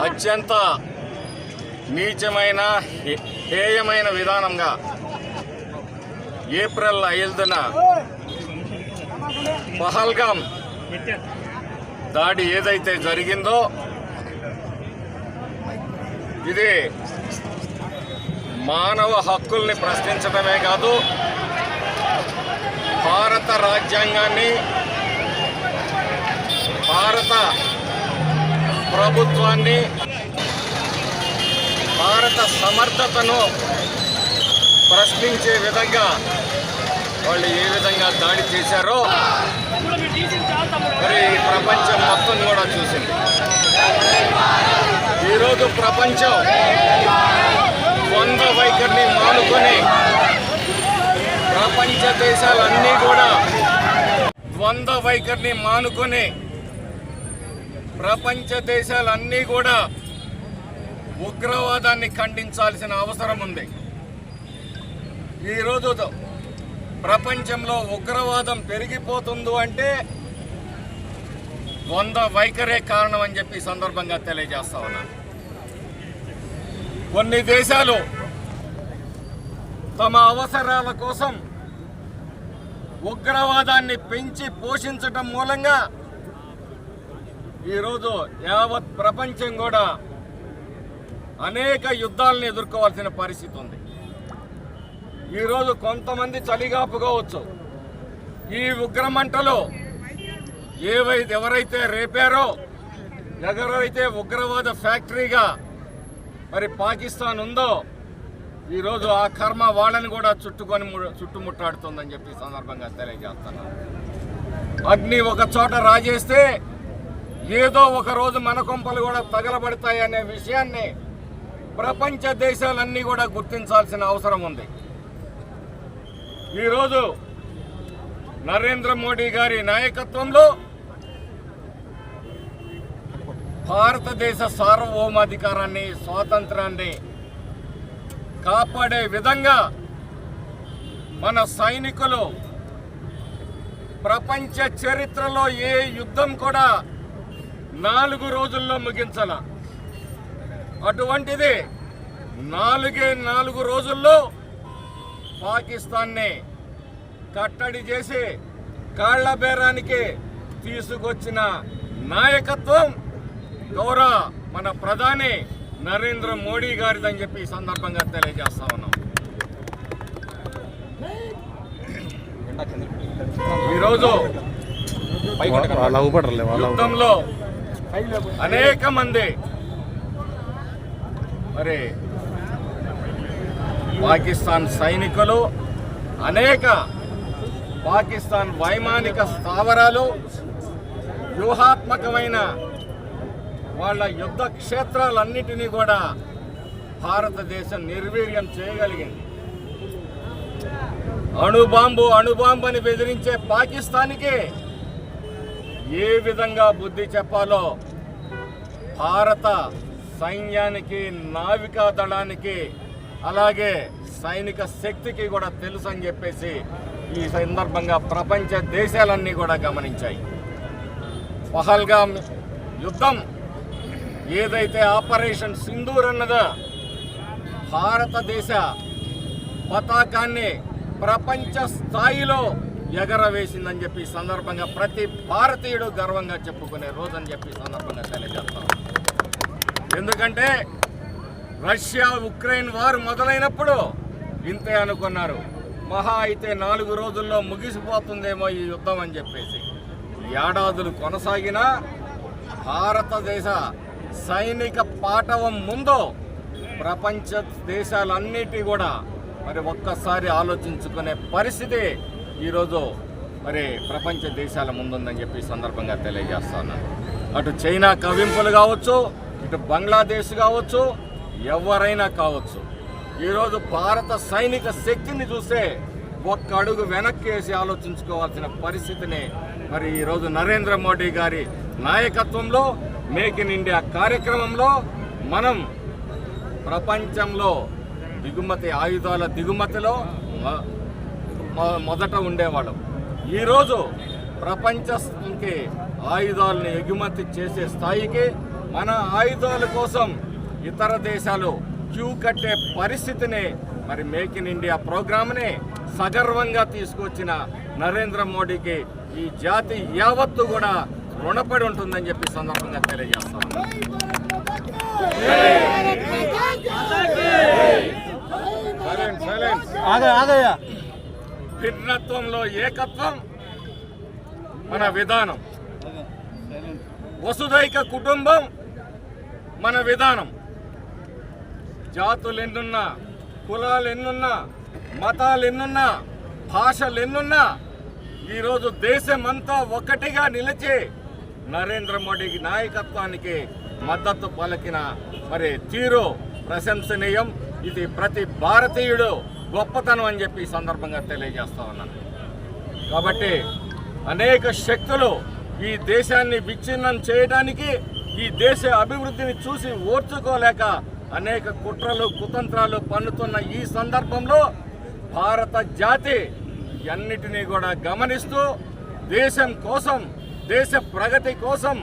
అత్యంత నీచమైన హేయమైన విధానంగా ఏప్రిల్ 5న పహల్గామ్ దాడి ఏదైతే జరిగిందో ఇది మానవ హక్కుల్ని ప్రశ్నించడమే కాదు, భారత రాజ్యాంగాన్ని, భారత ప్రభుత్వాన్ని, భారత సమర్థతను ప్రశ్నించే విధంగా వాళ్ళు ఏ విధంగా దాడి చేశారో మరి ప్రపంచం మొత్తం కూడా చూసింది. ఈరోజు ప్రపంచం ద్వంద్వ వైఖరిని మానుకొని ప్రపంచ దేశాలన్నీ కూడా ద్వంద్వ వైఖరిని మానుకొని ప్రపంచ దేశాలన్నీ కూడా ఉగ్రవాదాన్ని ఖండించాల్సిన అవసరం ఉంది. ఈరోజు ప్రపంచంలో ఉగ్రవాదం పెరిగిపోతుంది అంటే ద్వంద్వ వైఖరే కారణం అని చెప్పి సందర్భంగా తెలియజేస్తా ఉన్నాను. కొన్ని దేశాలు తమ అవసరాల కోసం ఉగ్రవాదాన్ని పెంచి పోషించటం మూలంగా ఈరోజు యావత్ ప్రపంచం కూడా అనేక యుద్ధాలను ఎదుర్కోవాల్సిన పరిస్థితి ఉంది. ఈరోజు కొంతమంది చలిగాపుకోవచ్చు. ఈ ఉగ్రమంటలు ఎవరైతే రేపారో, ఎవరైతే ఉగ్రవాద ఫ్యాక్టరీగా మరి పాకిస్తాన్ ఉందో, ఈరోజు ఆ కర్మ వాళ్ళని కూడా చుట్టుముట్టాడుతుందని చెప్పి సందర్భంగా తెలియజేస్తున్నాను. అగ్ని ఒక చోట రాజేస్తే ఏదో ఒక రోజు మన కొంపలు కూడా తగలబడతాయనే విషయాన్ని ప్రపంచ దేశాలన్నీ కూడా గుర్తించాల్సిన అవసరం ఉంది. ఈరోజు నరేంద్ర మోడీ గారి నాయకత్వంలో భారతదేశ సార్వభౌమాధికారాన్ని, స్వాతంత్రాన్ని కాపాడే విధంగా మన సైనికులు ప్రపంచ చరిత్రలో ఏ యుద్ధం కూడా 4 రోజుల్లో ముగించాల. అటువంటిది 4 రోజుల్లో పాకిస్తాన్ని కట్టడి చేసి కాళ్ల బేరానికి తీసుకొచ్చిన నాయకత్వం గౌరవ మన ప్రధాని నరేంద్ర మోడీ గారిదని చెప్పి ఈ సందర్భంగా తెలియజేస్తా ఉన్నాం. ఈరోజు యుద్ధంలో అనేక మంది మరి పాకిస్తాన్ సైనికులు, అనేక పాకిస్తాన్ వైమానిక స్థావరాలు, వ్యూహాత్మకమైన వాళ్ళ యుద్ధ క్షేత్రాలన్నిటినీ కూడా భారతదేశం నిర్వీర్యం చేయగలిగింది. అణుబాంబు అని బెదిరించే పాకిస్తాన్కి ఏ విధంగా బుద్ధి చెప్పాలో భారత సైన్యానికి, నావికా దళానికి, అలాగే సైనిక శక్తికి కూడా తెలుసు అని చెప్పేసి ఈ సందర్భంగా ప్రపంచ దేశాలన్నీ కూడా గమనించాయి. పహల్గామ్ యుద్ధం ఏదైతే ఆపరేషన్ సింధూర్ అన్నదో భారతదేశ పతాకాన్ని ప్రపంచ స్థాయిలో ఎగరవేసిందని చెప్పి సందర్భంగా ప్రతి భారతీయుడు గర్వంగా చెప్పుకునే రోజని చెప్పి సందర్భంగా తెలియజేస్తాం. ఎందుకంటే రష్యా ఉక్రెయిన్ వారు మొదలైనప్పుడు ఇంతే అనుకున్నారు, మహా అయితే 4 రోజుల్లో ముగిసిపోతుందేమో ఈ యుద్ధం అని చెప్పేసి. ఏడాదులు కొనసాగిన భారతదేశ సైనిక పాటవం ముందు ప్రపంచ దేశాలన్నిటి కూడా మరి ఒక్కసారి ఆలోచించుకునే పరిస్థితి ఈరోజు మరి ప్రపంచ దేశాల ముందుందని చెప్పి సందర్భంగా తెలియజేస్తున్నాను. అటు చైనా కవింపులు కావచ్చు, ఇటు బంగ్లాదేశ్ కావచ్చు, ఎవరైనా కావచ్చు, ఈరోజు భారత సైనిక శక్తిని చూస్తే ఒక్క అడుగు వెనక్కి వేసి ఆలోచించుకోవాల్సిన పరిస్థితిని మరి ఈరోజు నరేంద్ర మోడీ గారి నాయకత్వంలో మేక్ ఇన్ ఇండియా కార్యక్రమంలో మనం ప్రపంచంలో ఆయుధాల దిగుమతిలో మొదట ఉండేవాళ్ళం. ఈరోజు ప్రపంచానికి ఆయుధాలను ఎగుమతి చేసే స్థాయికి మన ఆయుధాల కోసం ఇతర దేశాలు క్యూ కట్టే పరిస్థితిని మరి మేక్ ఇన్ ఇండియా ప్రోగ్రామ్ని సగర్వంగా తీసుకొచ్చిన నరేంద్ర మోడీకి ఈ జాతి యావత్తు కూడా రుణపడి ఉంటుందని చెప్పి సందర్భంగా తెలియజేస్తాం. భిన్నత్వంలో ఏకత్వం మన విధానం, వసుదైక కుటుంబం మన విధానం. జాతులు ఎన్నున్నా, కులాలు ఎన్నున్నా, మతాలు ఎన్నున్నా, భాషలు ఎన్నున్నా ఈరోజు దేశమంతా ఒక్కటిగా నిలిచి నరేంద్ర మోడీ నాయకత్వానికి మద్దతు పలికిన మరి తీరు ప్రశంసనీయం. ఇది ప్రతి భారతీయుడు గొప్పతనం అని చెప్పి ఈ సందర్భంగా తెలియజేస్తా ఉన్నాను. కాబట్టి అనేక శక్తులు ఈ దేశాన్ని విచ్ఛిన్నం చేయడానికి, ఈ దేశ అభివృద్ధిని చూసి ఓర్చుకోలేక అనేక కుట్రలు కుతంత్రాలు పన్నుతున్న ఈ సందర్భంలో భారత జాతి అన్నిటినీ కూడా గమనిస్తూ దేశం కోసం, దేశ ప్రగతి కోసం,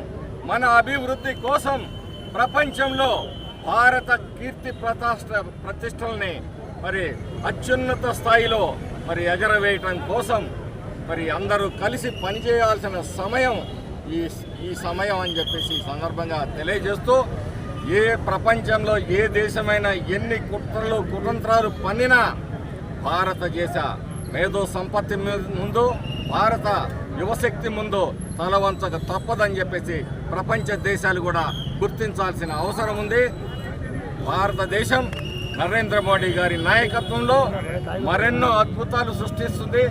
మన అభివృద్ధి కోసం ప్రపంచంలో భారత కీర్తి ప్రతిష్టల్ని మరి అత్యున్నత స్థాయిలో మరి ఎగరవేయటం కోసం మరి అందరూ కలిసి పనిచేయాల్సిన సమయం ఈ సమయం అని చెప్పేసి ఈ సందర్భంగా తెలియజేస్తూ, ఏ ప్రపంచంలో ఏ దేశమైనా ఎన్ని కుట్రలు కుతంత్రాలు పన్నినా భారతదేశ మేధో సంపత్తి ముందు, భారత యువశక్తి ముందు తలవంచక తప్పదని చెప్పేసి ప్రపంచ దేశాలు కూడా గుర్తించాల్సిన అవసరం ఉంది. భారతదేశం నరేంద్ర మోడీ గారి నాయకత్వంలో మరెన్నో అద్భుతాలు సృష్టిస్తుంది.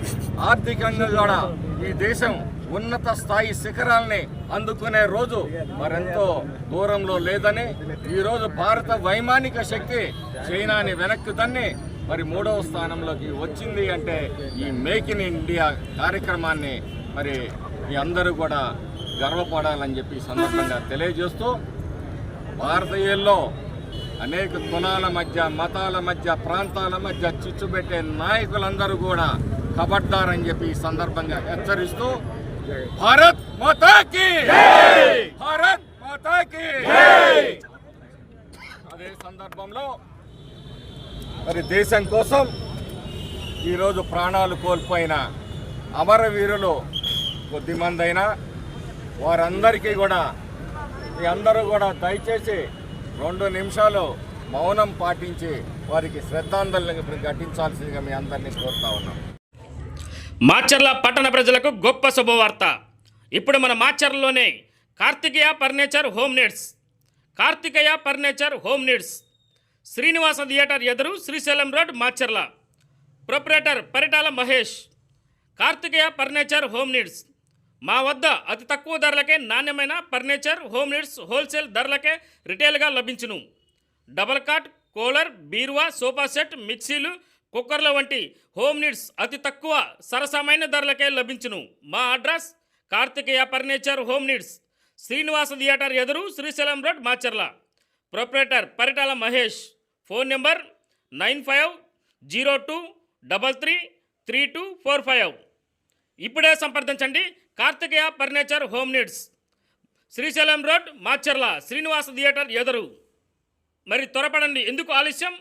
ఆర్థికంగా కూడా ఈ దేశం ఉన్నత స్థాయి శిఖరాల్ని అందుకునే రోజు మరెంతో దూరంలో లేదని, ఈరోజు భారత వైమానిక శక్తి చైనాని వెనక్కి తన్ని మరి 3వ స్థానంలోకి వచ్చింది అంటే ఈ మేక్ ఇన్ ఇండియా కార్యక్రమాన్ని మరి మీ అందరూ కూడా గర్వపడాలని చెప్పి సందర్భంగా తెలియజేస్తూ, భారతీయుల్లో అనేక కులాల మధ్య, మతాల మధ్య, ప్రాంతాల మధ్య చిచ్చుపెట్టే నాయకులందరూ కూడా ఖబర్దారని చెప్పి ఈ సందర్భంగా హెచ్చరిస్తూ, భారత్ మాతా కీ జై, భారత్ మాతా కీ జై. అదే సందర్భంలో మరి దేశం కోసం ఈరోజు ప్రాణాలు కోల్పోయిన అమరవీరులు కొద్దిమంది అయినా వారందరికీ కూడా మీ అందరూ కూడా దయచేసి 2 నిమిషాలు మౌనం పాటించి వారికి శ్రద్ధాంజలి ఘటించాల్సిందిగా మీ అందరినీ కోరుతా ఉన్నాం. మాచర్ల పట్టణ ప్రజలకు గొప్ప శుభవార్త. ఇప్పుడు మన మాచర్లలోనే Karthikeya furniture home needs, Karthikeya furniture home needs, Srinivasa theatre ఎదురు, Srisailam road, Macherla. Proprietor Paritala Mahesh. Karthikeya furniture home needs. మా వద్ద అతి తక్కువ ధరలకే నాణ్యమైన ఫర్నిచర్ హోమ్ నీడ్స్ హోల్సేల్ ధరలకే రిటైల్గా లభించును. డబల్ కాట్, కూలర్, బీరువా, సోఫా సెట్, మిక్సీలు, కుక్కర్ల వంటి హోమ్ నీడ్స్ అతి తక్కువ సరసమైన ధరలకే లభించును. మా address Karthikeya furniture home needs, Srinivasa theatre ఎదురు, Srisailam road, Macherla. Proprietor Paritala Mahesh. Phone number 9502333245. ఇప్పుడే సంప్రదించండి. Karthikeya furniture home needs, Srisailam road, Macherla, Srinivasa theatre ఎదురు. మరి త్వరపడండి, ఎందుకు ఆలస్యం?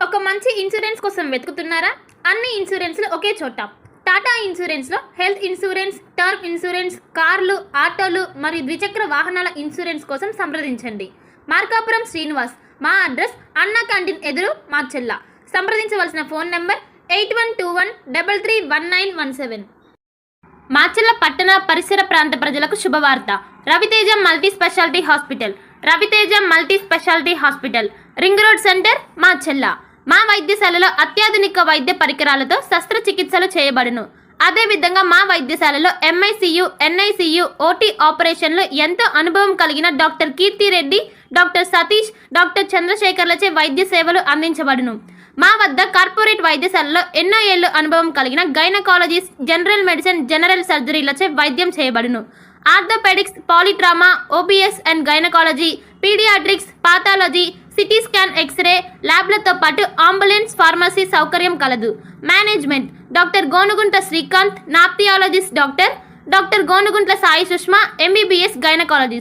ఒక మంచి ఇన్సూరెన్స్ కోసం వెతుకుతున్నారా? అన్ని ఇన్సూరెన్స్లు ఒకే చోట. టాటా ఇన్సూరెన్స్లో హెల్త్ ఇన్సూరెన్స్, టర్మ్ ఇన్సూరెన్స్, కార్లు, ఆటోలు మరియు ద్విచక్ర వాహనాల ఇన్సూరెన్స్ కోసం సంప్రదించండి. మార్కాపురం శ్రీనివాస్. మా అడ్రస్ అన్నా క్యాంటీన్ ఎదురు, మాచర్ల. సంప్రదించవలసిన ఫోన్ నెంబర్ 8121331917. మాచర్ల పట్టణ పరిసర ప్రాంత ప్రజలకు శుభవార్త. Raviteja multi speciality hospital, Raviteja multi speciality hospital, ring road centre, Macherla. మా వైద్యశాలలో అత్యాధునిక వైద్య పరికరాలతో శస్త్రచికిత్సలు చేయబడును. అదేవిధంగా మా వైద్యశాలలో MICU, NICU, OT ఆపరేషన్లు ఎంతో అనుభవం కలిగిన doctor Keerthi Reddy, doctor Satish, doctor చంద్రశేఖర్లచే వైద్య సేవలు అందించబడును. మా వద్ద కార్పొరేట్ వైద్యశాలలో ఎన్నో ఏళ్ళు అనుభవం కలిగిన గైనకాలజిస్ట్, జనరల్ మెడిసిన్, జనరల్ సర్జరీలచే వైద్యం చేయబడును. Orthopaedics, polytrauma, OBS and gynaecology, paediatrics, pathology, CT scan, X ray ల్యాబ్లతో పాటు అంబులెన్స్, ఫార్మసీ సౌకర్యం కలదు. Management doctor Gonuguntla Srikanth, nephrologist doctor Gonuguntla Sai Sushma, MBBS gynaecologist.